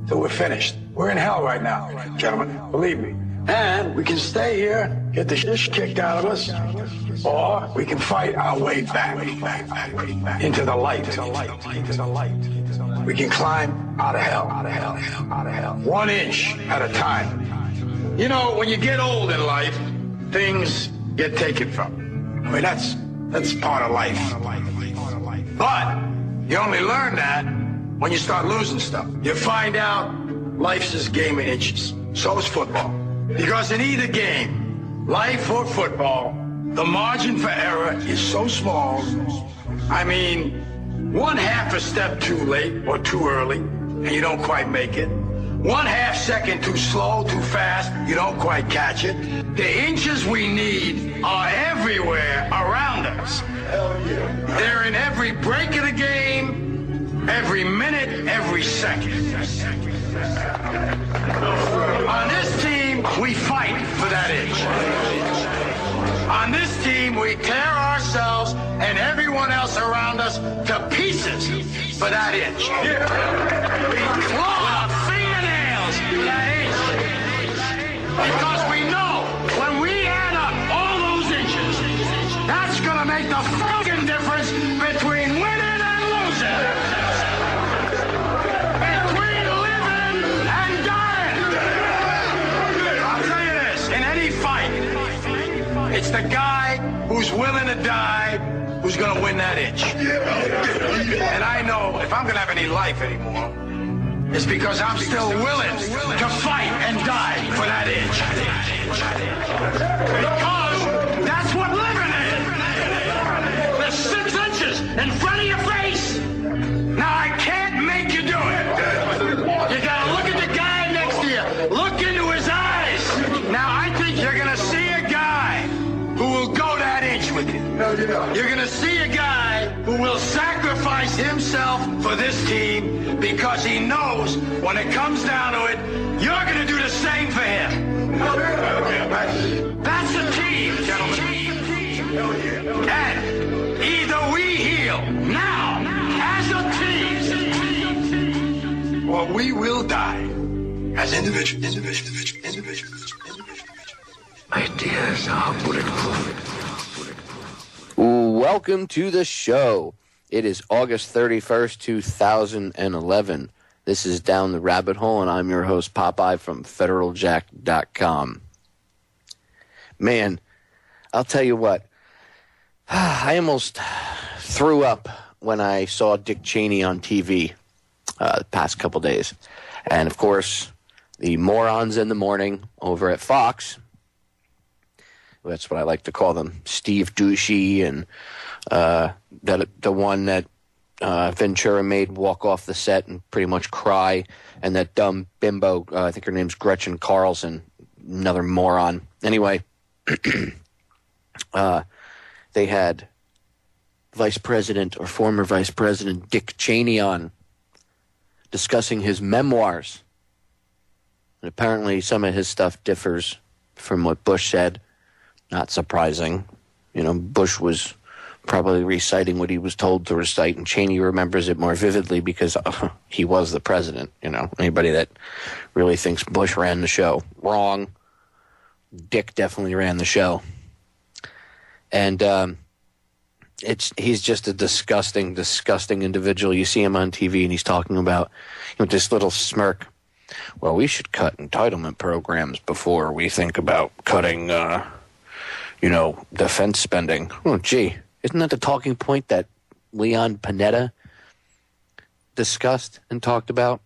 till we're finished. We're in hell right now, gentlemen, believe me. And we can stay here, get the shit kicked out of us, or we can fight our way back into the light. We can climb out of hell. 1 inch at a time. You know, when you get old in life, things get taken from you. I mean, that's part of life. But you only learn that when you start losing stuff. You find out life's this game of inches. So is football. Because in either game, life or football, the margin for error is so small. I mean, 1/2 a step too late or too early, and you don't quite make it. 1/2 second too slow, too fast, you don't quite catch it. The inches we need are everywhere around us. Hell yeah. They're in every break of the game, every minute, every second. On this team, we fight for that inch. On this team, we tear ourselves and everyone else around us to pieces for that inch. We claw our fingernails for that inch. Because we know when we add up all those inches, that's going to make the fucking difference between winning and losing. Between living and dying. I'll tell you this, in any fight, it's the guy who's willing to die who's going to win that inch. And I know if I'm going to have any life anymore, it's because I'm still willing to fight and die for that inch. Because that's what living is. There's 6 inches in front of your face. Now, I can't make you do it. You got to look at the guy next to you. Look into his eyes. Now, I think you're going to see a guy who will go that inch with you. You're going to see a guy who will sacrifice himself for this team because he knows when it comes down to it, you're going to do the same for him. That's the team, gentlemen. And either we heal now as a team, or we will die as individuals. Ideas are bulletproof. Welcome to the show. It is August 31st, 2011. This is Down the Rabbit Hole, and I'm your host, Popeye, from FederalJack.com. Man, I'll tell you what. I almost threw up when I saw Dick Cheney on TV the past couple days. And, of course, the morons in the morning over at Fox, that's what I like to call them, Steve Ducey and the one that Ventura made walk off the set and pretty much cry, and that dumb bimbo, I think her name's Gretchen Carlson, another moron. Anyway, they had Vice President or former Vice President Dick Cheney on discussing his memoirs. And apparently some of his stuff differs from what Bush said. Not surprising. You know, Bush was probably reciting what he was told to recite, and Cheney remembers it more vividly because he was the president. You know, anybody that really thinks Bush ran the show, wrong. Dick definitely ran the show. And he's just a disgusting, disgusting individual. You see him on TV, and he's talking about, you know, this little smirk. Well, we should cut entitlement programs before we think about cutting defense spending. Oh, gee, isn't that the talking point that Leon Panetta discussed and talked about?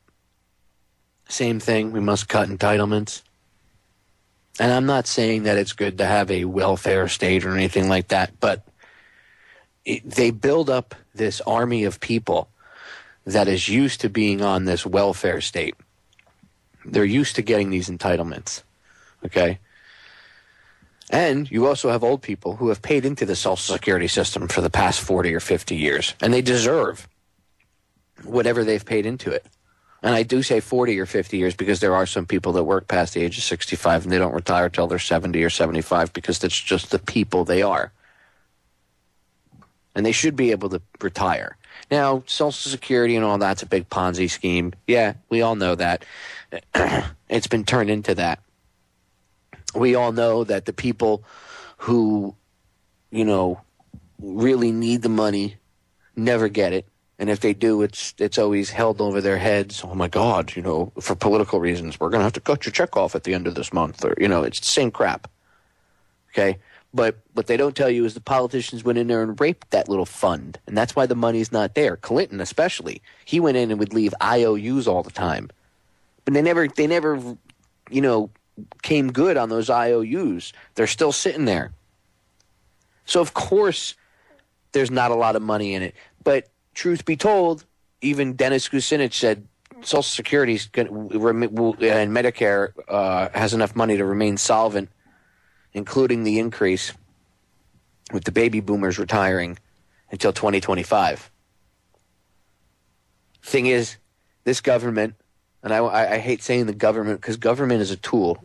Same thing, we must cut entitlements. And I'm not saying that it's good to have a welfare state or anything like that, but they build up this army of people that is used to being on this welfare state. They're used to getting these entitlements, okay? And you also have old people who have paid into the Social Security system for the past 40 or 50 years, and they deserve whatever they've paid into it. And I do say 40 or 50 years because there are some people that work past the age of 65 and they don't retire till they're 70 or 75 because that's just the people they are. and they should be able to retire. Now, Social Security and all that's a big Ponzi scheme. Yeah, we all know that. It's been turned into that. We all know that the people who, really need the money never get it. And if they do, it's always held over their heads. Oh, my God, for political reasons, we're going to have to cut your check off at the end of this month. Or, it's the same crap. Okay? But what they don't tell you is the politicians went in there and raped that little fund. And that's why the money's not there. Clinton especially. He went in and would leave IOUs all the time. But they never came good on those IOUs. They're still sitting there. So, of course, there's not a lot of money in it. But truth be told, even Dennis Kucinich said Social Security and Medicare has enough money to remain solvent, including the increase with the baby boomers retiring until 2025. Thing is, this government, and I hate saying the government because government is a tool.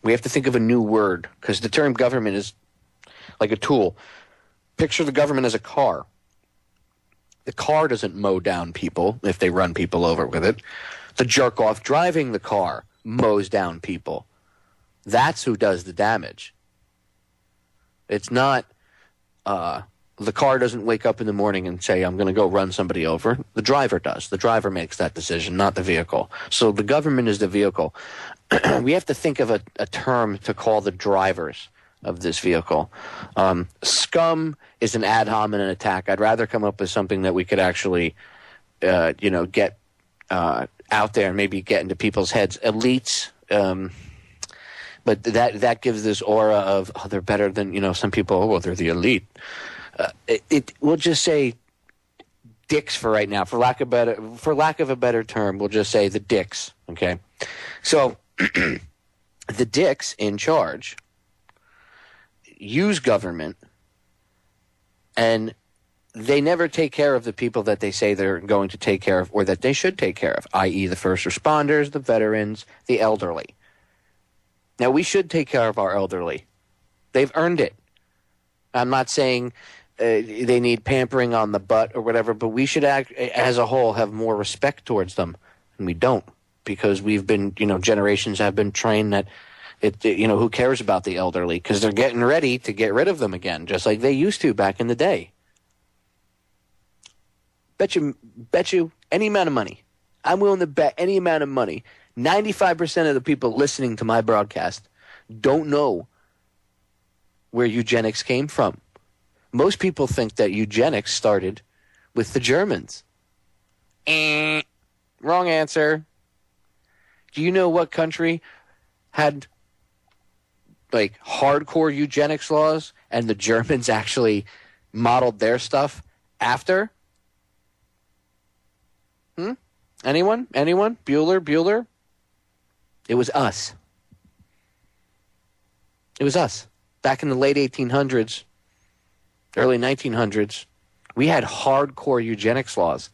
We have to think of a new word because the term government is like a tool. Picture the government as a car. The car doesn't mow down people if they run people over with it. The jerk off driving the car mows down people. That's who does the damage. It's not, the car doesn't wake up in the morning and say, I'm going to go run somebody over. The driver does. The driver makes that decision, not the vehicle. So the government is the vehicle. We have to think of a term to call the drivers of this vehicle. Scum is an ad hominem attack. I'd rather come up with something that we could actually, get out there and maybe get into people's heads. Elites, but that gives this aura of, they're better than, some people, they're the elite. We'll just say dicks for right now. For lack of a better term, we'll just say the dicks, okay? So the dicks in charge use government, and they never take care of the people that they say they're going to take care of or that they should take care of, i.e. the first responders, the veterans, the elderly. Now, we should take care of our elderly. They've earned it. I'm not saying they need pampering on the butt or whatever, but we should act as a whole have more respect towards them, and we don't because we've been, generations have been trained that who cares about the elderly? Because they're getting ready to get rid of them again, just like they used to back in the day. Bet you any amount of money. I'm willing to bet any amount of money. 95% of the people listening to my broadcast don't know where eugenics came from. Most people think that eugenics started with the Germans. Wrong answer. Do you know what country had hardcore eugenics laws and the Germans actually modeled their stuff after? Anyone? Bueller? It was us. It was us. Back in the late 1800s, early 1900s, we had hardcore eugenics laws.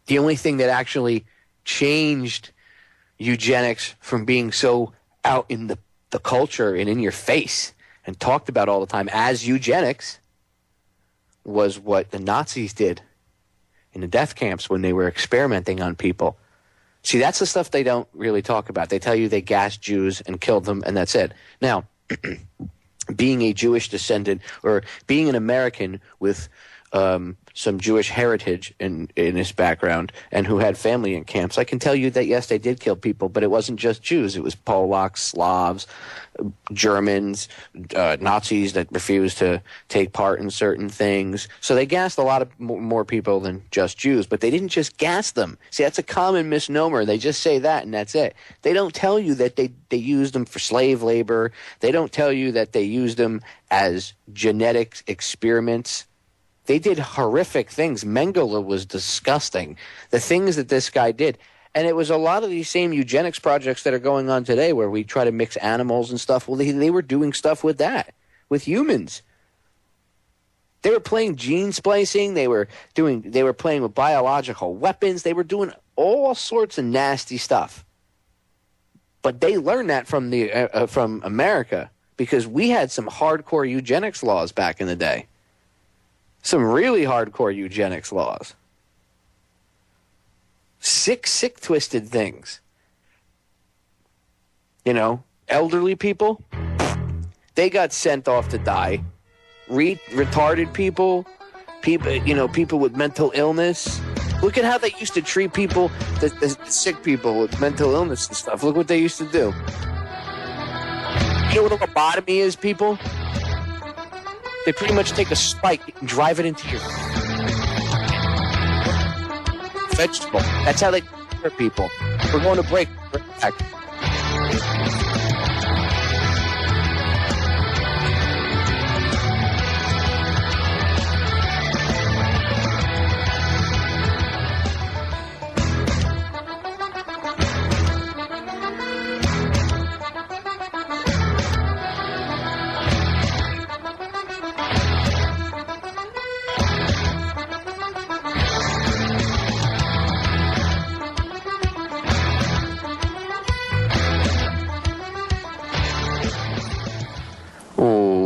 The only thing that actually changed eugenics from being so out in the culture and in your face and talked about all the time as eugenics was what the Nazis did in the death camps when they were experimenting on people. See, that's the stuff they don't really talk about. They tell you they gassed Jews and killed them, and that's it. Now, being a Jewish descendant or being an American with some Jewish heritage in his background and who had family in camps, I can tell you that, yes, they did kill people, but it wasn't just Jews. It was Polacks, Slavs, Germans, Nazis that refused to take part in certain things. So they gassed a lot of more people than just Jews, but they didn't just gas them. See, that's a common misnomer. They just say that and that's it. They don't tell you that they used them for slave labor. They don't tell you that they used them as genetic experiments. They did horrific things. Mengele was disgusting. The things that this guy did. And it was a lot of these same eugenics projects that are going on today where we try to mix animals and stuff. Well, they were doing stuff with that, with humans. They were playing gene splicing. They were playing with biological weapons. They were doing all sorts of nasty stuff. But they learned that from America because we had some hardcore eugenics laws back in the day. some really hardcore eugenics laws. Sick, twisted things. You know, elderly people, they got sent off to die. Retarded people, people with mental illness. Look at how they used to treat people, the sick people with mental illness and stuff. Look what they used to do. You know what a lobotomy is, people? They pretty much take a spike and drive it into your vegetable. That's how they hurt people. We're going to break. We're back.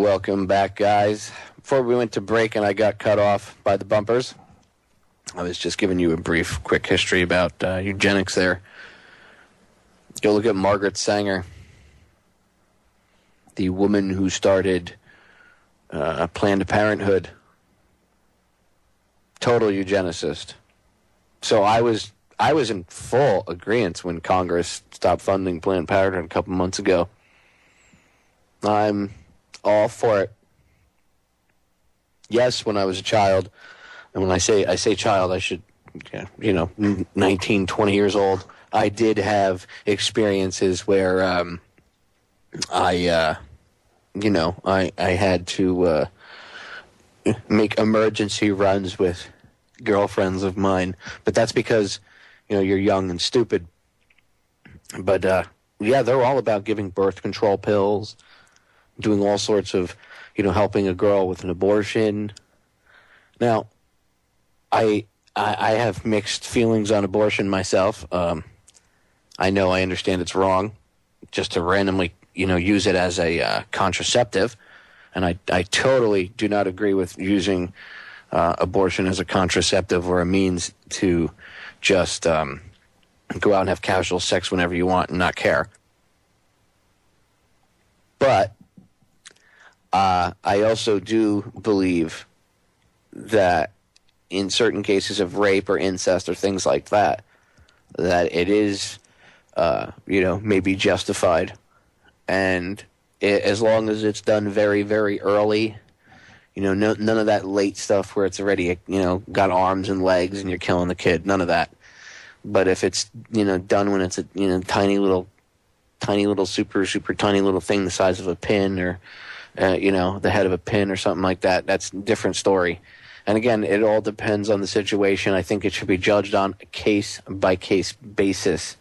Welcome back, guys. Before we went to break and I got cut off by the bumpers, I was just giving you a brief, quick history about eugenics there. Go look at Margaret Sanger, the woman who started Planned Parenthood. Total eugenicist. So I was in full agreement when Congress stopped funding Planned Parenthood a couple months ago. I'm all for it. Yes, when I was a child, and when I say child, I should, 19, 20 years old, I did have experiences where I had to make emergency runs with girlfriends of mine, but that's because, you're young and stupid. But, they're all about giving birth control pills, doing all sorts of, helping a girl with an abortion. Now, I have mixed feelings on abortion myself. I understand it's wrong just to randomly, use it as a contraceptive. And I totally do not agree with using abortion as a contraceptive or a means to just go out and have casual sex whenever you want and not care. But I also do believe that in certain cases of rape or incest or things like that, that it is, maybe justified. And as long as it's done very, very early, none of that late stuff where it's already, got arms and legs and you're killing the kid, none of that. But if it's, done when it's a, tiny little, super, super tiny little thing the size of a pin or, the head of a pin or something like that, that's a different story. And again, it all depends on the situation. I think it should be judged on a case-by-case basis.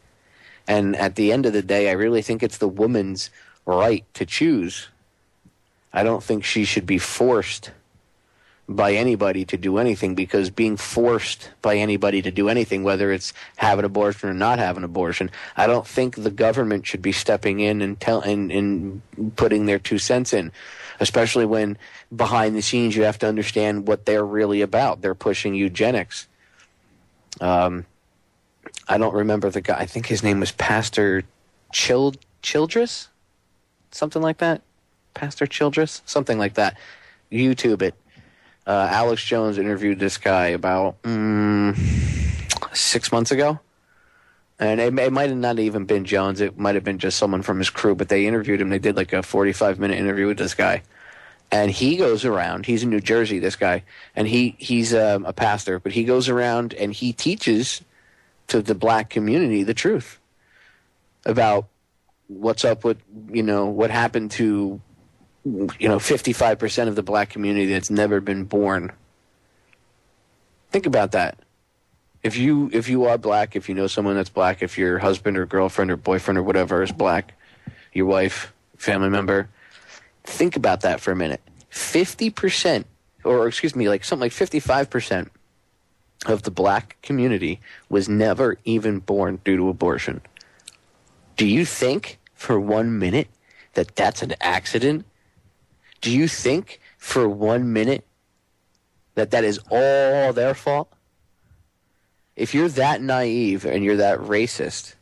And at the end of the day, I really think it's the woman's right to choose. I don't think she should be forced by anybody to do anything, because being forced by anybody to do anything, whether it's have an abortion or not have an abortion, I don't think the government should be stepping in and putting their 2 cents in, especially when behind the scenes you have to understand what they're really about. They're pushing eugenics. I don't remember the guy. I think his name was Pastor Childress, something like that. Pastor Childress, something like that. YouTube it. Alex Jones interviewed this guy about 6 months ago. And it might have not even been Jones. It might have been just someone from his crew. But they interviewed him. They did like a 45-minute interview with this guy. And he goes around. He's in New Jersey, this guy. And he's a pastor. But he goes around and he teaches to the black community the truth about what's up with, what happened to 55% of the black community that's never been born. Think about that. If you are black, if you know someone that's black, if your husband or girlfriend or boyfriend or whatever is black, your wife, family member, think about that for a minute. 50%, or excuse me, like something like 55% of the black community was never even born due to abortion. Do you think for 1 minute that that's an accident? Do you think for 1 minute that is all their fault? If you're that naive and you're that racist,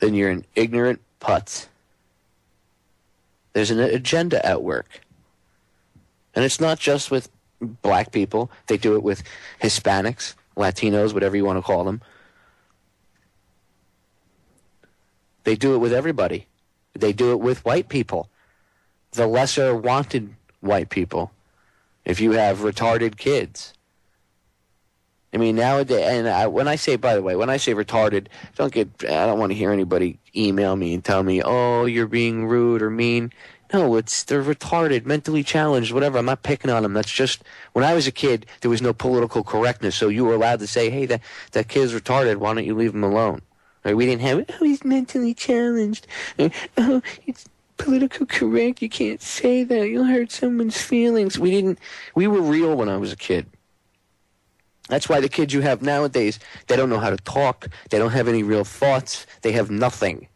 then you're an ignorant putz. There's an agenda at work. And it's not just with black people. They do it with Hispanics, Latinos, whatever you want to call them. They do it with everybody. They do it with white people. The lesser wanted white people. If you have retarded kids. I mean, nowadays, and when I say, by the way, when I say retarded, I don't want to hear anybody email me and tell me, oh, you're being rude or mean. No, they're retarded, mentally challenged, whatever. I'm not picking on them. That's just, when I was a kid, there was no political correctness, so you were allowed to say, hey, that kid's retarded, why don't you leave him alone? Right? We didn't have, oh, he's mentally challenged. Oh, it's political correct, you can't say that, you'll hurt someone's feelings. We were real when I was a kid. That's why the kids you have nowadays, they don't know how to talk, they don't have any real thoughts, they have nothing.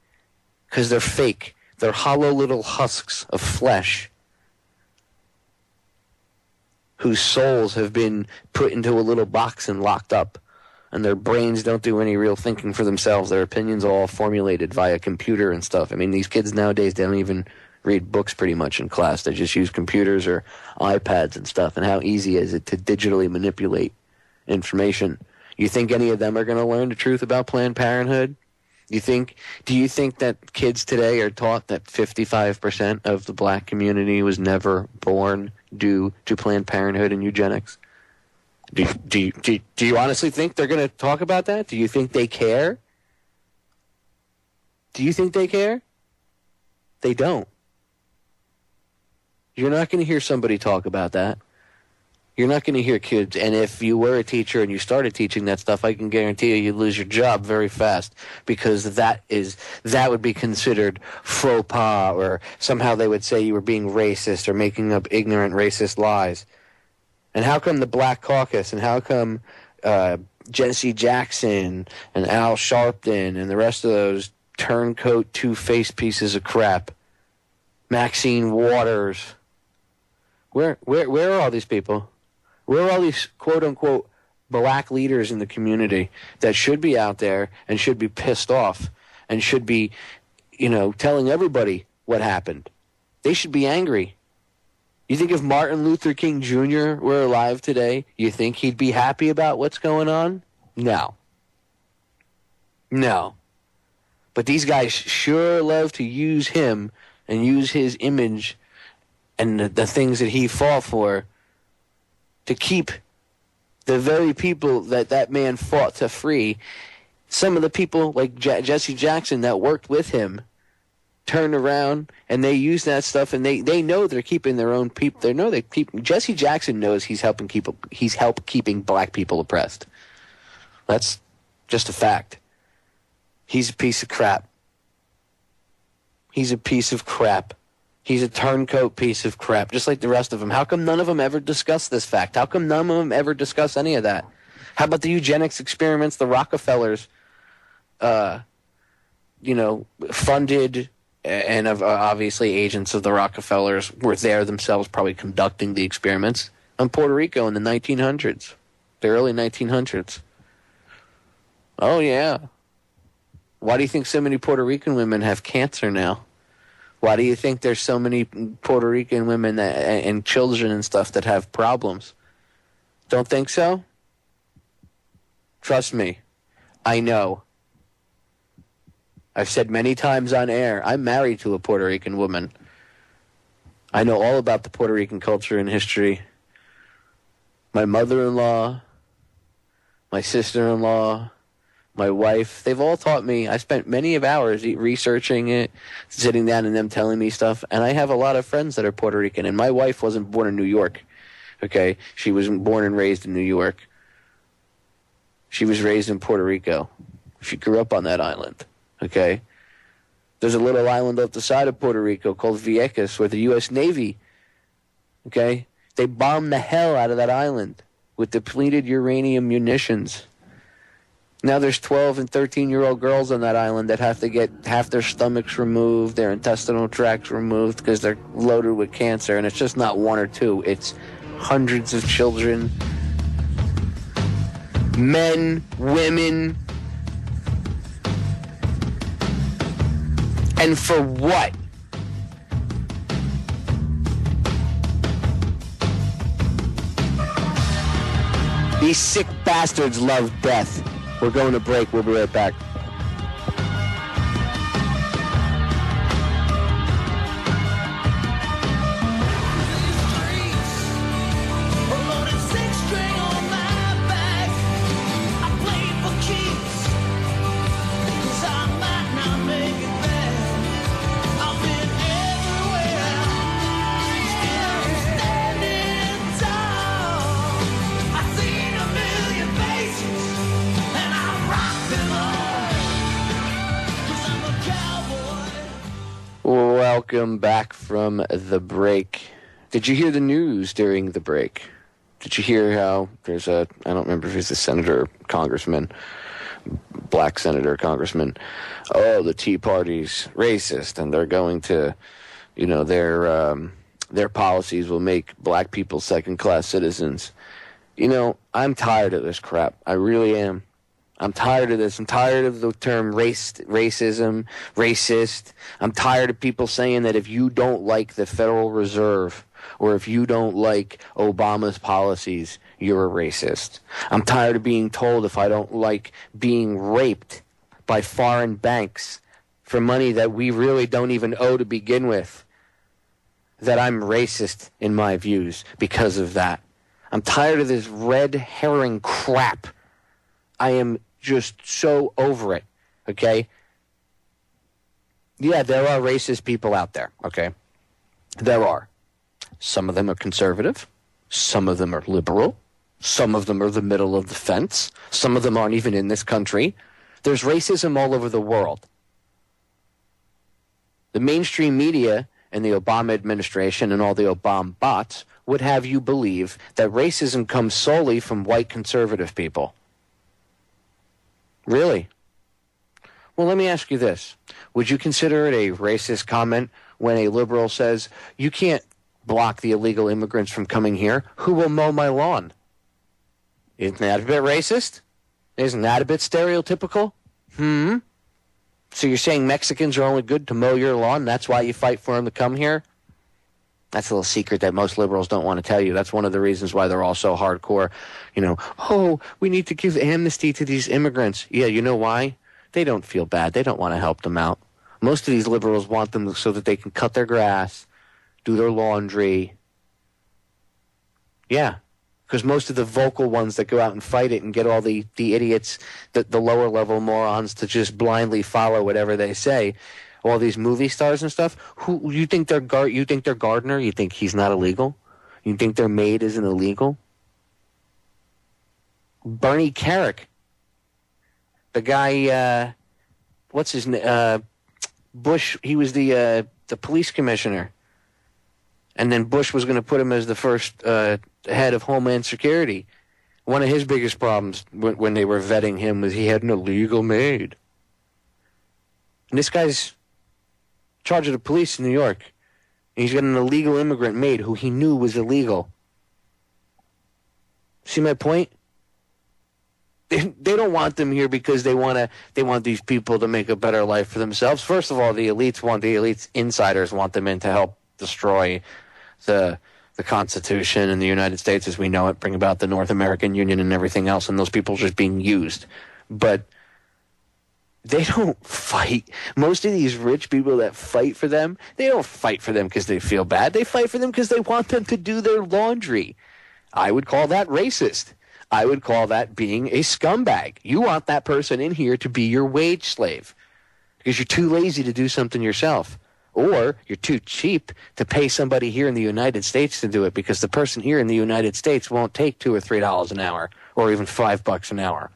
Because they're fake. They're hollow little husks of flesh whose souls have been put into a little box and locked up, and their brains don't do any real thinking for themselves. Their opinions are all formulated via computer and stuff. I mean, these kids nowadays, they don't even read books pretty much in class. They just use computers or iPads and stuff, and how easy is it to digitally manipulate information? You think any of them are going to learn the truth about Planned Parenthood? Do you think that kids today are taught that 55% of the black community was never born due to Planned Parenthood and eugenics? Do you honestly think they're going to talk about that? Do you think they care? Do you think they care? They don't. You're not going to hear somebody talk about that. You're not going to hear kids, and if you were a teacher and you started teaching that stuff, I can guarantee you'd lose your job very fast, because that would be considered faux pas, or somehow they would say you were being racist or making up ignorant racist lies. And how come the Black Caucus, and how come Jesse Jackson and Al Sharpton and the rest of those turncoat, two-faced pieces of crap, Maxine Waters, where are all these people? Where are all these quote-unquote black leaders in the community that should be out there and should be pissed off and should be, telling everybody what happened? They should be angry. You think if Martin Luther King Jr. were alive today, you think he'd be happy about what's going on? No. But these guys sure love to use him and use his image and the things that he fought for to keep the very people that man fought to free. Some of the people like Jesse Jackson that worked with him turned around and they use that stuff, and they know they're keeping their own people. They know Jesse Jackson knows he's helping keeping black people oppressed. That's just a fact. He's a piece of crap. He's a piece of crap. He's a turncoat piece of crap, just like the rest of them. How come none of them ever discuss this fact? How come none of them ever discuss any of that? How about the eugenics experiments the Rockefellers, funded, and obviously agents of the Rockefellers were there themselves probably conducting the experiments on Puerto Rico in the 1900s, the early 1900s. Oh, yeah. Why do you think so many Puerto Rican women have cancer now? Why do you think there's so many Puerto Rican women and children and stuff that have problems? Don't think so? Trust me, I know. I've said many times on air, I'm married to a Puerto Rican woman. I know all about the Puerto Rican culture and history. My mother-in-law, my sister-in-law, my wife, they've all taught me. I spent many of hours researching it, sitting down and them telling me stuff. And I have a lot of friends that are Puerto Rican. And my wife wasn't born in New York, okay? She was born and raised in New York. She was raised in Puerto Rico. She grew up on that island, okay? There's a little island off the side of Puerto Rico called Vieques where the U.S. Navy, okay? They bombed the hell out of that island with depleted uranium munitions. Now there's 12 and 13-year-old girls on that island that have to get half their stomachs removed, their intestinal tracts removed because they're loaded with cancer. And it's just not one or two. It's hundreds of children Men, women. And for what? These sick bastards love death. We're going to break. We'll be right back. Welcome back from the break. Did you hear the news during the break? Did you hear how there's I don't remember if he's a senator or congressman, black senator or congressman. Oh, the Tea Party's racist, and they're going to, their policies will make black people second-class citizens. I'm tired of this crap. I really am. I'm tired of this. I'm tired of the term racism, racist. I'm tired of people saying that if you don't like the Federal Reserve or if you don't like Obama's policies, you're a racist. I'm tired of being told if I don't like being raped by foreign banks for money that we really don't even owe to begin with, that I'm racist in my views because of that. I'm tired of this red herring crap. I am just so over it, okay? Yeah, there are racist people out there, okay? There are. Some of them are conservative. Some of them are liberal. Some of them are the middle of the fence. Some of them aren't even in this country. There's racism all over the world. The mainstream media and the Obama administration and all the Obama bots would have you believe that racism comes solely from white conservative people. Really? Well, let me ask you this. Would you consider it a racist comment when a liberal says, you can't block the illegal immigrants from coming here? Who will mow my lawn? Isn't that a bit racist? Isn't that a bit stereotypical? So you're saying Mexicans are only good to mow your lawn? That's why you fight for them to come here? That's a little secret that most liberals don't want to tell you. That's one of the reasons why they're all so hardcore. We need to give amnesty to these immigrants. Yeah, you know why? They don't feel bad. They don't want to help them out. Most of these liberals want them so that they can cut their grass, do their laundry. Yeah, because most of the vocal ones that go out and fight it and get all the idiots, the lower level morons to just blindly follow whatever they say, all these movie stars and stuff, who you think they're gardener? You think he's not illegal? You think their maid isn't illegal? Bernie Carrick, the guy, what's his name? Bush. He was the police commissioner, and then Bush was going to put him as the first head of Homeland Security. One of his biggest problems when they were vetting him was he had an illegal maid, and this guy's charge of the police in New York. He's got an illegal immigrant maid who he knew was illegal. See my point? They don't them here because they want these people to make a better life for themselves. First of all, the elites insiders want them in to help destroy the Constitution and the United States as we know it, bring about the North American Union and everything else, and those people are just being used. But they don't fight. Most of these rich people that fight for them, they don't fight for them because they feel bad. They fight for them because they want them to do their laundry. I would call that racist. I would call that being a scumbag. You want that person in here to be your wage slave because you're too lazy to do something yourself. Or you're too cheap to pay somebody here in the United States to do it because the person here in the United States won't take $2 or $3 an hour or even $5 an hour.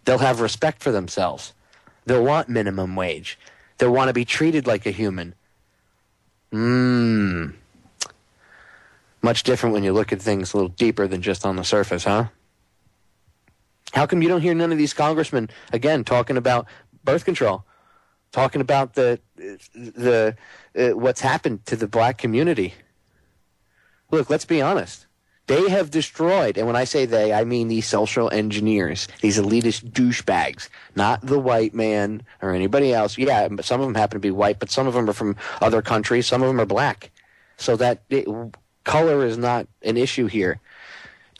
They'll have respect for themselves. They'll want minimum wage. They'll want to be treated like a human. Much different when you look at things a little deeper than just on the surface, huh? How come you don't hear none of these congressmen, again, talking about birth control, talking about the what's happened to the black community? Look, let's be honest. They have destroyed, and when I say they, I mean these social engineers, these elitist douchebags, not the white man or anybody else. Yeah, some of them happen to be white, but some of them are from other countries. Some of them are black. So color is not an issue here.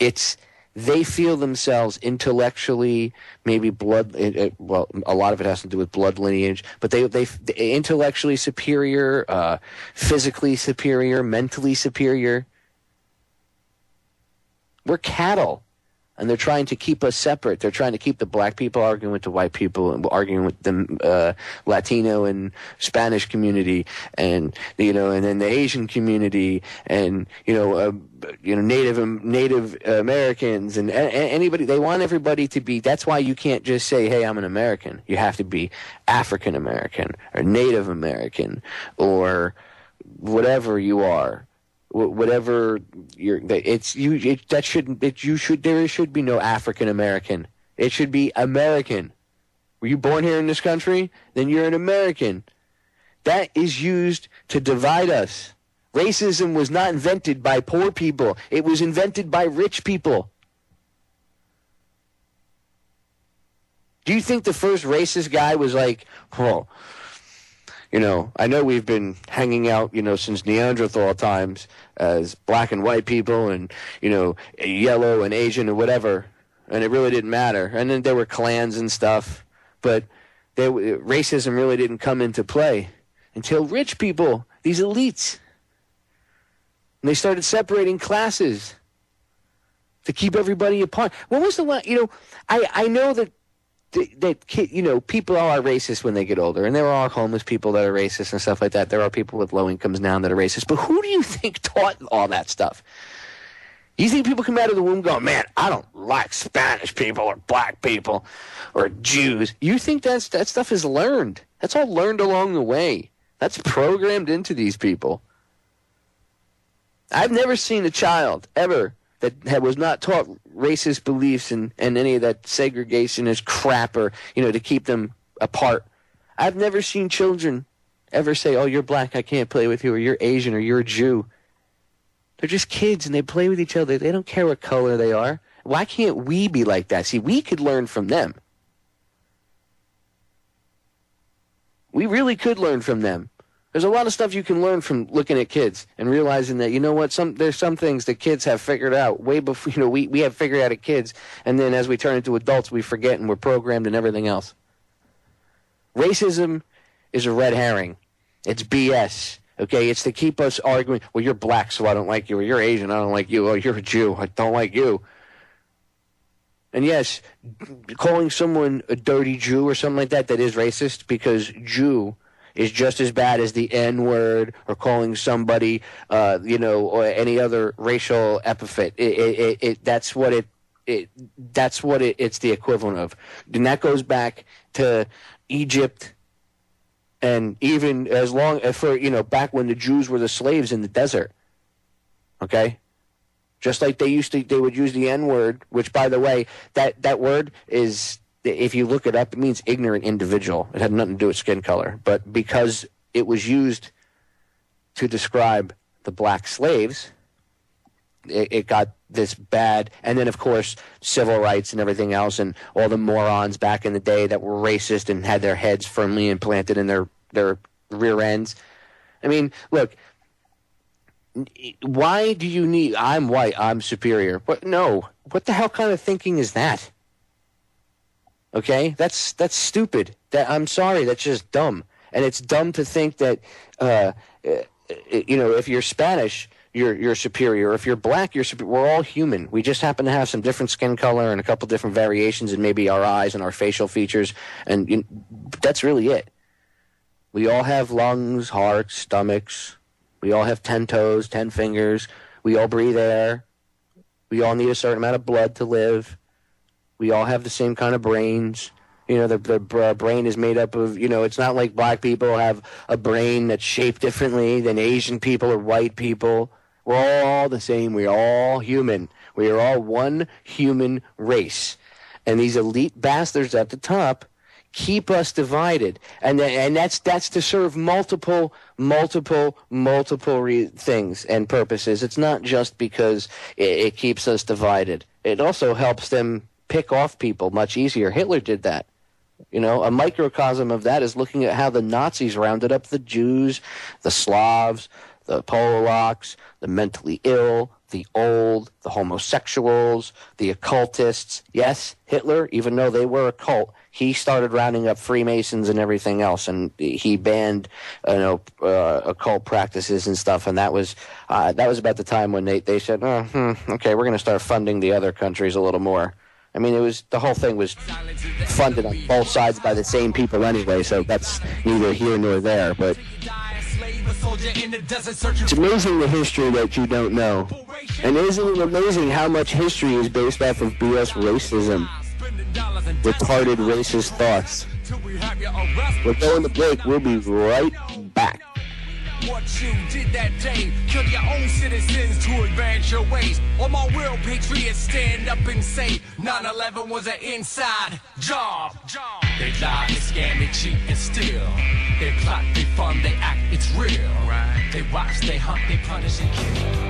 They feel themselves intellectually, maybe well, a lot of it has to do with blood lineage, but they intellectually superior, physically superior, mentally superior. We're cattle, and they're trying to keep us separate. They're trying to keep the black people arguing with the white people and arguing with the Latino and Spanish community, and and then the Asian community, and Native Americans and anybody. They want everybody to be. That's why you can't just say, "Hey, I'm an American." You have to be African American or Native American or whatever you are. Whatever there should be no African American. It should be American. Were you born here in this country? Then you're an American. That is used to divide us. Racism was not invented by poor people. It was invented by rich people. Do you think the first racist guy was like, I know we've been hanging out, since Neanderthal times as black and white people and, yellow and Asian and whatever, and it really didn't matter. And then there were clans and stuff, but racism really didn't come into play until rich people, these elites, and they started separating classes to keep everybody apart. When was the last, I know that people are racist when they get older, and there are homeless people that are racist and stuff like that. There are people with low incomes now that are racist. But who do you think taught all that stuff? You think people come out of the womb going, "Man, I don't like Spanish people or black people or Jews"? You think that stuff is learned? That's all learned along the way. That's programmed into these people. I've never seen a child ever that was not taught racist beliefs and any of that segregationist crap or, to keep them apart. I've never seen children ever say, "Oh, you're black, I can't play with you," or "You're Asian," or "You're a Jew." They're just kids, and they play with each other. They don't care what color they are. Why can't we be like that? See, we could learn from them. We really could learn from them. There's a lot of stuff you can learn from looking at kids and realizing that, there's some things that kids have figured out way before, we have figured out at kids, and then as we turn into adults, we forget and we're programmed and everything else. Racism is a red herring. It's BS, okay? It's to keep us arguing, "Well, you're black, so I don't like you," or "You're Asian, I don't like you," or "You're a Jew, I don't like you." And yes, calling someone a dirty Jew or something like that is racist, because Jew is just as bad as the N-word or calling somebody, or any other racial epithet. That's what it's the equivalent of. And that goes back to Egypt, and even as long back when the Jews were the slaves in the desert. Okay? Just like they would use the N-word, which, by the way, that word is, if you look it up, it means ignorant individual. It had nothing to do with skin color. But because it was used to describe the black slaves, it got this bad. And then, of course, civil rights and everything else, and all the morons back in the day that were racist and had their heads firmly implanted in their rear ends. I mean, look, why do you need, "I'm white, I'm superior"? But no, what the hell kind of thinking is that? Okay, that's stupid. I'm sorry, that's just dumb. And it's dumb to think that, if you're Spanish, you're superior. If you're black, you're superior. We're all human. We just happen to have some different skin color and a couple different variations in maybe our eyes and our facial features, and that's really it. We all have lungs, hearts, stomachs. We all have 10 toes, 10 fingers. We all breathe air. We all need a certain amount of blood to live. We all have the same kind of brains. The brain is made up of, it's not like black people have a brain that's shaped differently than Asian people or white people. We're all the same. We're all human. We are all one human race. And these elite bastards at the top keep us divided, and that's to serve multiple things and purposes. It's not just because it keeps us divided. It also helps them pick off people much easier. Hitler did that. You know, a microcosm of that is looking at how the Nazis rounded up the Jews, the Slavs, the Polacks, the mentally ill, the old, the homosexuals, the occultists. Yes, Hitler, even though they were a cult, he started rounding up Freemasons and everything else, and he banned, occult practices and stuff. And that was about the time when they said, okay, we're going to start funding the other countries a little more. I mean, the whole thing was funded on both sides by the same people anyway, so that's neither here nor there. But it's amazing the history that you don't know. And isn't it amazing how much history is based off of BS racism? Retarded racist thoughts. We're going to break. We'll be right back. What you did that day, kill your own citizens to advance your ways. All my real patriots stand up and say 9/11 was an inside job. They lie, they scam, they cheat and steal. They plot, they fund, they act, it's real. Right. They watch, they hunt, they punish and kill.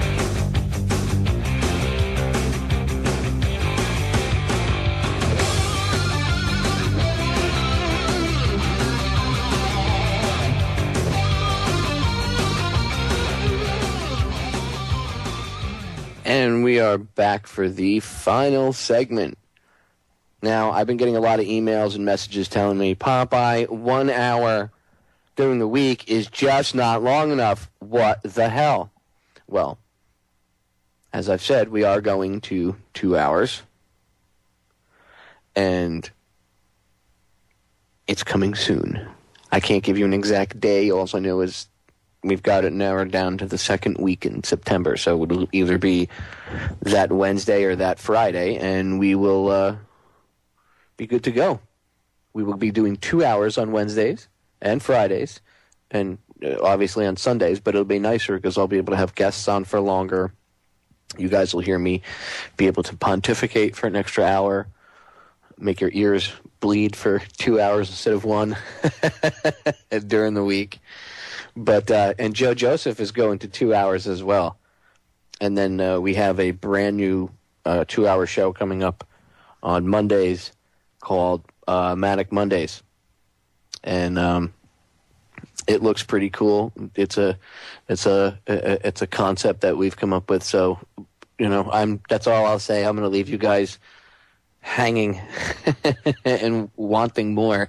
And we are back for the final segment. Now, I've been getting a lot of emails and messages telling me, Popeye, 1 hour during the week is just not long enough. What the hell? Well, as I've said, we are going to 2 hours. And it's coming soon. I can't give you an exact day. All I know is we've got it narrowed down to the second week in September, so it'll either be that Wednesday or that Friday, and we will be good to go. We will be doing 2 hours on Wednesdays and Fridays, and obviously on Sundays, but it'll be nicer because I'll be able to have guests on for longer. You guys will hear me be able to pontificate for an extra hour, make your ears bleed for 2 hours instead of one during the week. But and Joe Joseph is going to 2 hours as well. And then we have a brand new 2 hour show coming up on Mondays called Manic Mondays. And it looks pretty cool. It's a concept that we've come up with. So, that's all I'll say. I'm going to leave you guys hanging and wanting more.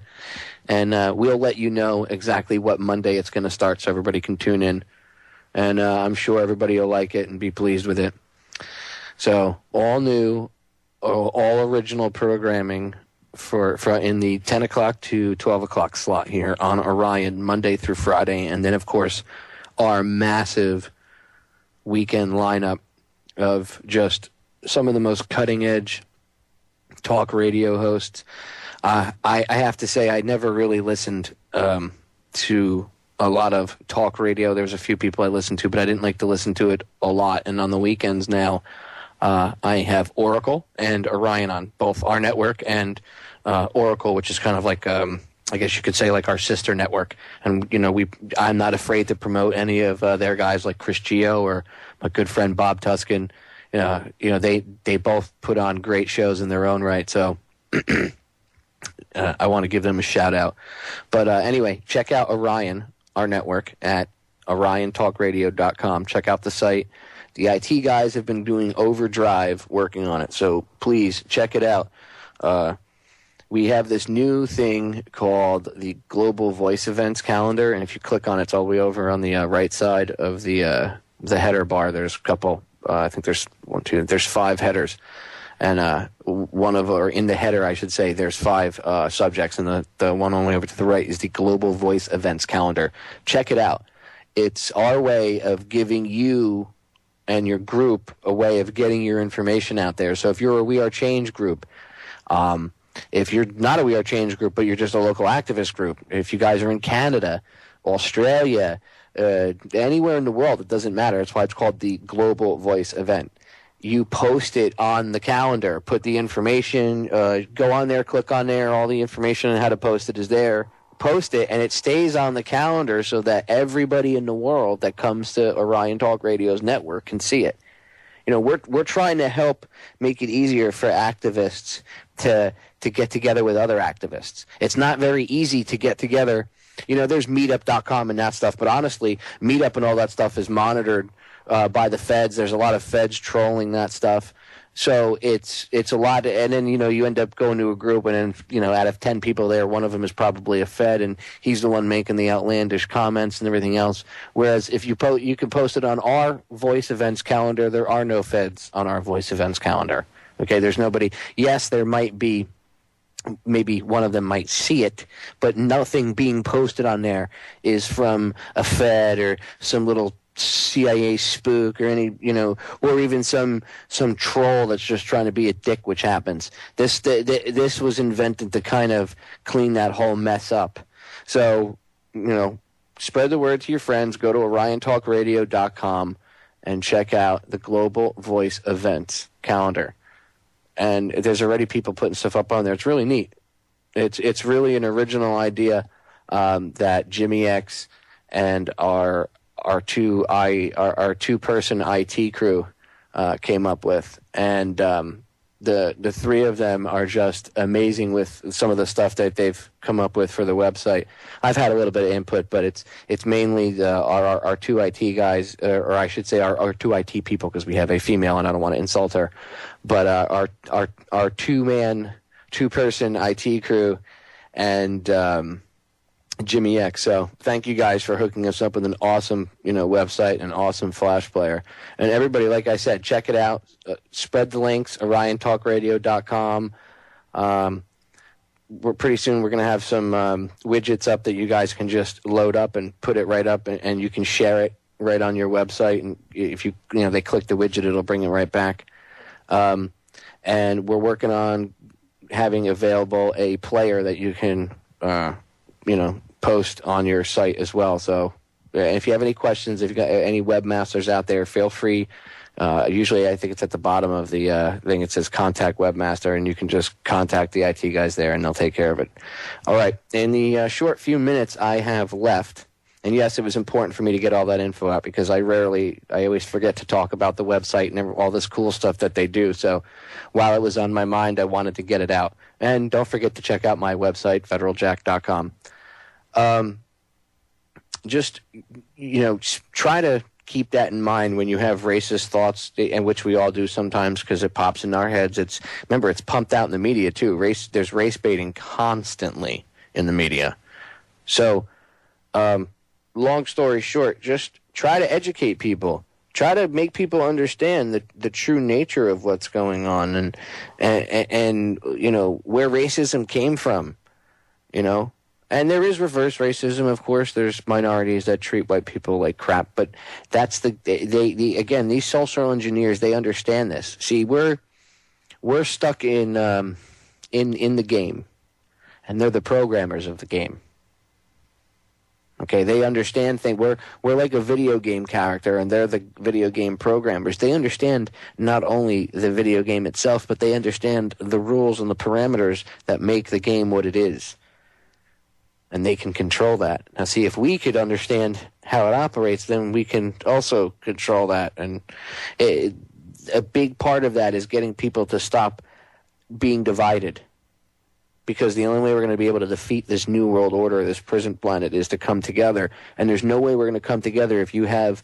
And we'll let you know exactly what Monday it's going to start so everybody can tune in. And I'm sure everybody will like it and be pleased with it. So all new, all original programming for in the 10 o'clock to 12 o'clock slot here on Orion, Monday through Friday. And then, of course, our massive weekend lineup of just some of the most cutting-edge talk radio hosts. I have to say I never really listened to a lot of talk radio. There's a few people I listened to, but I didn't like to listen to it a lot. And on the weekends now, I have Oracle and Orion on, both our network and Oracle, which is kind of like, I guess you could say like our sister network. And, I'm not afraid to promote any of their guys like Chris Gio or my good friend Bob Tuskin. They both put on great shows in their own right. So I want to give them a shout out. But anyway, check out Orion, our network, at oriontalkradio.com. Check out the site. The IT guys have been doing overdrive working on it, so please check it out. We have this new thing called the Global Voice Events Calendar, and if you click on it, it's all the way over on the right side of the header bar. There's a couple. I think there's there's 5 headers. And in the header, I should say, there's 5 subjects, and the one on the way over to the right is the Global Voice Events Calendar. Check it out. It's our way of giving you and your group a way of getting your information out there. So if you're a We Are Change group, if you're not a We Are Change group, but you're just a local activist group, if you guys are in Canada, Australia, anywhere in the world, it doesn't matter. That's why it's called the Global Voice Event. you post it on the calendar, put the information, go on there, click on there, all the information on how to post it is there. Post it, and it stays on the calendar so that everybody in the world that comes to Orion Talk Radio's network can see it. You know, we're trying to help make it easier for activists to get together with other activists. It's not very easy to get together. You know, there's meetup.com and that stuff, but honestly, Meetup and all that stuff is monitored by the feds. There's a lot of feds trolling that stuff. So it's a lot, and then, you know, you end up going to a group, and then, you know, out of 10 people there, one of them is probably a Fed, and he's the one making the outlandish comments and everything else. Whereas if you can post it on our Voice Events calendar, there are no Feds on our Voice Events calendar. Okay, there's nobody. Yes, there might be, maybe one of them might see it, but nothing being posted on there is from a Fed or some little CIA spook or any, you know, or even some troll that's just trying to be a dick, which happens. This was invented to kind of clean that whole mess up. So, you know, spread the word to your friends. Go to oriontalkradio.com and check out the Global Voice Events calendar. And there's already people putting stuff up on there. It's really neat. It's really an original idea that Jimmy X and our two-person IT crew came up with, and the three of them are just amazing with some of the stuff that they've come up with for the website. I've had a little bit of input, but it's mainly our two IT guys, or I should say our two IT people, because we have a female and I don't want to insult her, but our two-person IT crew and Jimmy X. So thank you guys for hooking us up with an awesome, you know, website and awesome Flash player. And everybody, like I said, check it out. Spread the links, oriontalkradio.com. Pretty soon we're going to have some widgets up that you guys can just load up and put it right up, and you can share it right on your website. And if you they click the widget, it'll bring it right back. And we're working on having available a player that you can, post on your site as well. So if you have any questions, if you got any webmasters out there, feel free. Usually I think it's at the bottom of the thing. It says contact webmaster, and you can just contact the IT guys there and they'll take care of it. All right. In the short few minutes I have left, and yes, it was important for me to get all that info out because I always forget to talk about the website and all this cool stuff that they do. So while it was on my mind, I wanted to get it out. And don't forget to check out my website, federaljack.com. Just try to keep that in mind when you have racist thoughts, and which we all do sometimes because it pops in our heads. Remember, it's pumped out in the media too. There's race baiting constantly in the media. So, long story short, just try to educate people. Try to make people understand the true nature of what's going on and where racism came from, And there is reverse racism, of course. There's minorities that treat white people like crap, but that's again, these social engineers, they understand this. See, we're stuck in the game, and they're the programmers of the game. Okay, they understand things. We're like a video game character, and they're the video game programmers. They understand not only the video game itself, but they understand the rules and the parameters that make the game what it is. And they can control that. Now, see, if we could understand how it operates, then we can also control that. And a big part of that is getting people to stop being divided. Because the only way we're going to be able to defeat this new world order, this prison planet, is to come together. And there's no way we're going to come together if you have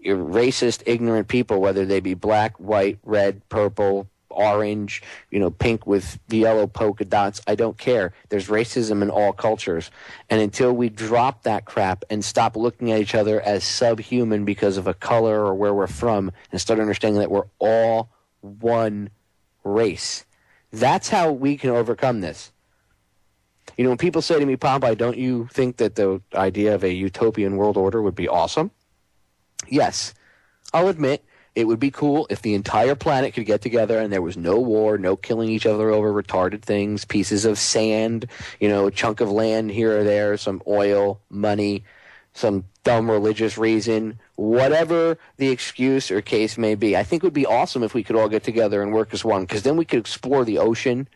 racist, ignorant people, whether they be black, white, red, purple, orange, pink with the yellow polka dots. I don't care. There's racism in all cultures. And until we drop that crap and stop looking at each other as subhuman because of a color or where we're from and start understanding that we're all one race, that's how we can overcome this. When people say to me, Popeye, don't you think that the idea of a utopian world order would be awesome? Yes. I'll admit, it would be cool if the entire planet could get together and there was no war, no killing each other over retarded things, pieces of sand, a chunk of land here or there, some oil, money, some dumb religious reason, whatever the excuse or case may be. I think it would be awesome if we could all get together and work as one, because then we could explore the ocean,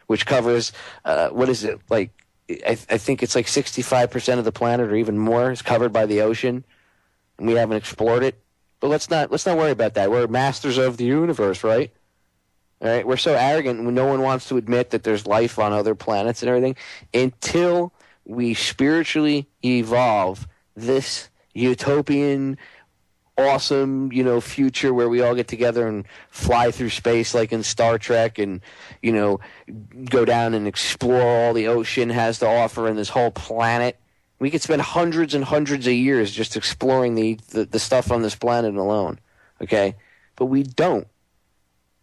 which covers, what is it, like, I think it's like 65% of the planet or even more is covered by the ocean, and we haven't explored it. But let's not worry about that. We're masters of the universe, right? All right, we're so arrogant when no one wants to admit that there's life on other planets and everything until we spiritually evolve this utopian, awesome, future where we all get together and fly through space like in Star Trek and, go down and explore all the ocean has to offer in this whole planet. We could spend hundreds and hundreds of years just exploring the stuff on this planet alone, okay? But we don't.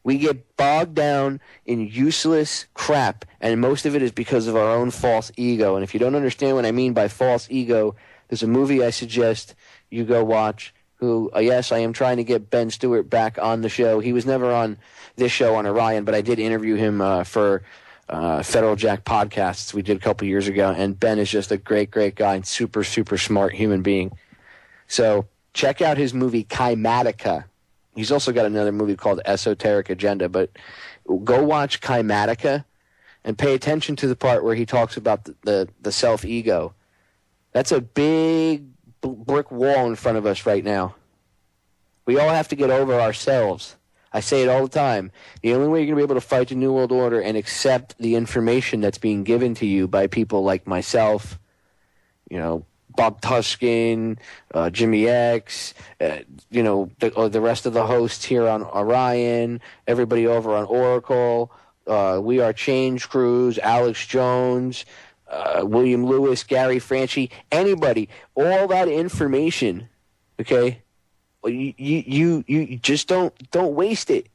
We get bogged down in useless crap, and most of it is because of our own false ego. And if you don't understand what I mean by false ego, there's a movie I suggest you go watch. Yes, I am trying to get Ben Stewart back on the show. He was never on this show on Orion, but I did interview him for Federal Jack podcasts we did a couple years ago. And Ben is just a great, great guy and super, super smart human being. So check out his movie Kymatica. He's also got another movie called Esoteric Agenda, but go watch Kymatica and pay attention to the part where he talks about the self-ego. That's a big brick wall in front of us right now. We all have to get over ourselves. I say it all the time. The only way you're going to be able to fight the New World Order and accept the information that's being given to you by people like myself, Bob Tuskin, Jimmy X, the rest of the hosts here on Orion, everybody over on Oracle, We Are Change Crews, Alex Jones, William Lewis, Gary Franchi, anybody, all that information, okay? You just don't waste it.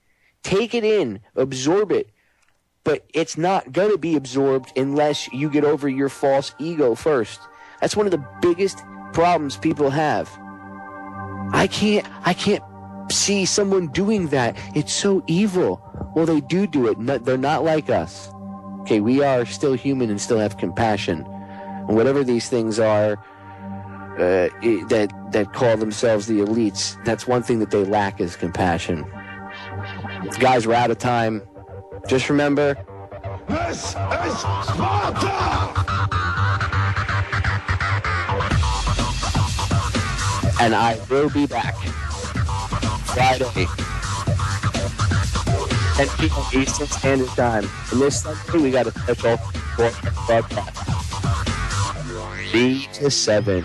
Take it in, absorb it. But it's not going to be absorbed unless you get over your false ego first. That's one of the biggest problems people have. I can't see someone doing that. It's so evil. Well, they do it. They're not like us. Okay, we are still human and still have compassion. And whatever these things are that call themselves the elites, that's one thing that they lack is compassion. Guys, we're out of time. Just remember, This is Sparta! and I will be back Friday, 10 p.m. Eastern Standard Time. And this Sunday, we got a special broadcast. 3 to 7.